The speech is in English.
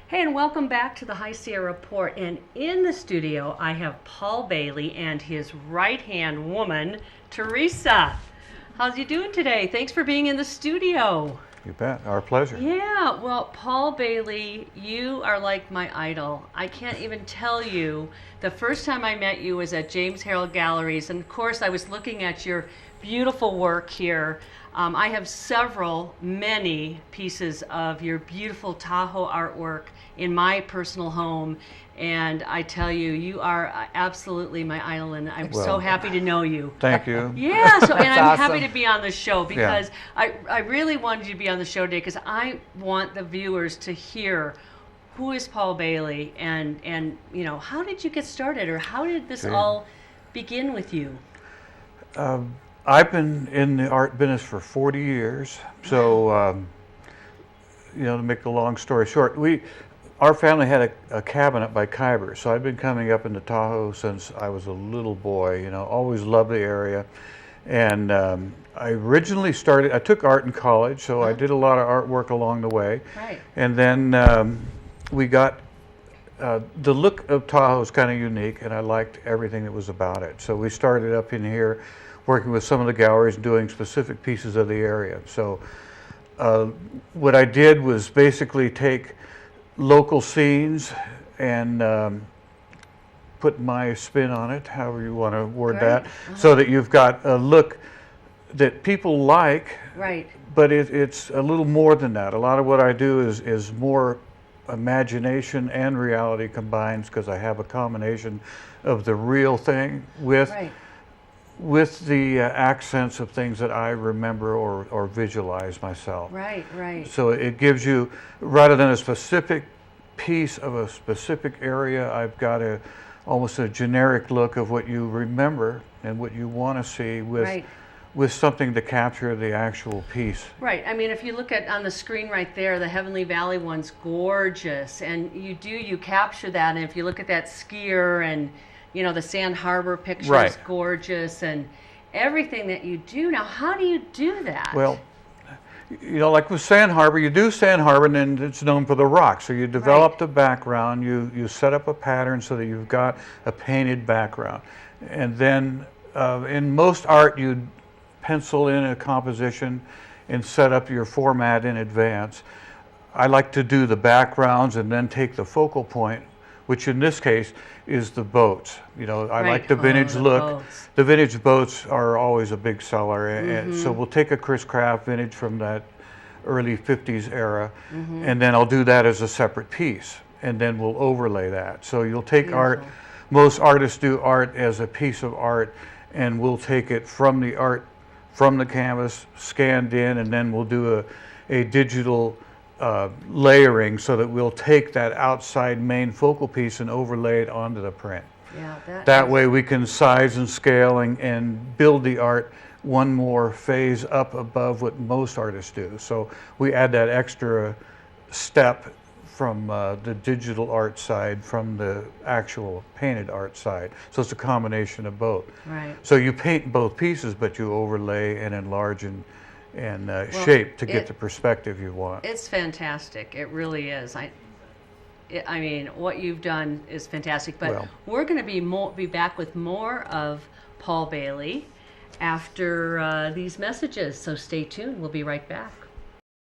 Hey, and welcome back to the High Sierra Report. And in the studio, I have Paul Bailey and his right-hand woman, Teresa. How's you doing today? Thanks for being in the studio. You bet. Our pleasure. Yeah, well, Paul Bailey, you are like my idol. I can't even tell you. The first time I met you was at James Herald Galleries, and of course, I was looking at your beautiful work here. I have many pieces of your beautiful Tahoe artwork in my personal home, and I tell you, you are absolutely my idol, and I'm so happy to know you. Thank you. Yeah, so, and I'm awesome. happy to be on the show because I really wanted you to be on the show today because I want the viewers to hear who is Paul Bailey and you know, how did you get started, or how did this all begin with you? I've been in the art business for 40 years, so you know, to make a long story short, our family had a cabin up by Khyber, so I've been coming up into Tahoe since I was a little boy. You know, always loved the area, and I originally I took art in college, so I did a lot of artwork along the way. Right. And then we got the look of Tahoe is kind of unique, and I liked everything that was about it. So we started up in here, working with some of the galleries, doing specific pieces of the area. So what I did was basically take local scenes and put my spin on it, however you want to word that, so that you've got a look that people like, but it's a little more than that. A lot of what I do is more imagination and reality combined, because I have a combination of the real thing with the accents of things that I remember or visualize myself. Right. So it gives you, rather than a specific piece of a specific area, I've got almost a generic look of what you remember and what you want to see with something to capture the actual piece. Right. I mean, if you look at on the screen right there, the Heavenly Valley one's gorgeous, and you capture that. And if you look at that skier and you know, the Sand Harbor picture is gorgeous, and everything that you do. Now, how do you do that? Well, you know, like with Sand Harbor, you do Sand Harbor, and then it's known for the rock. So you develop the background, you set up a pattern so that you've got a painted background. And then in most art, you pencil in a composition and set up your format in advance. I like to do the backgrounds and then take the focal point, which in this case is the boats. You know, I like the vintage look. Boats. The vintage boats are always a big seller, and so we'll take a Chris Craft vintage from that early 50s era, and then I'll do that as a separate piece, and then we'll overlay that. So you'll take art, most artists do art as a piece of art, and we'll take it from the canvas, scanned in, and then we'll do a digital layering, so that we'll take that outside main focal piece and overlay it onto the print. Yeah, that way we can size and scale and build the art one more phase up above what most artists do. So we add that extra step from the digital art side, from the actual painted art side. So it's a combination of both. Right. So you paint both pieces, but you overlay and enlarge and shape to get the perspective you want. It's fantastic. It really is. I mean, what you've done is fantastic. But we're going to be back with more of Paul Bailey after these messages. So stay tuned. We'll be right back.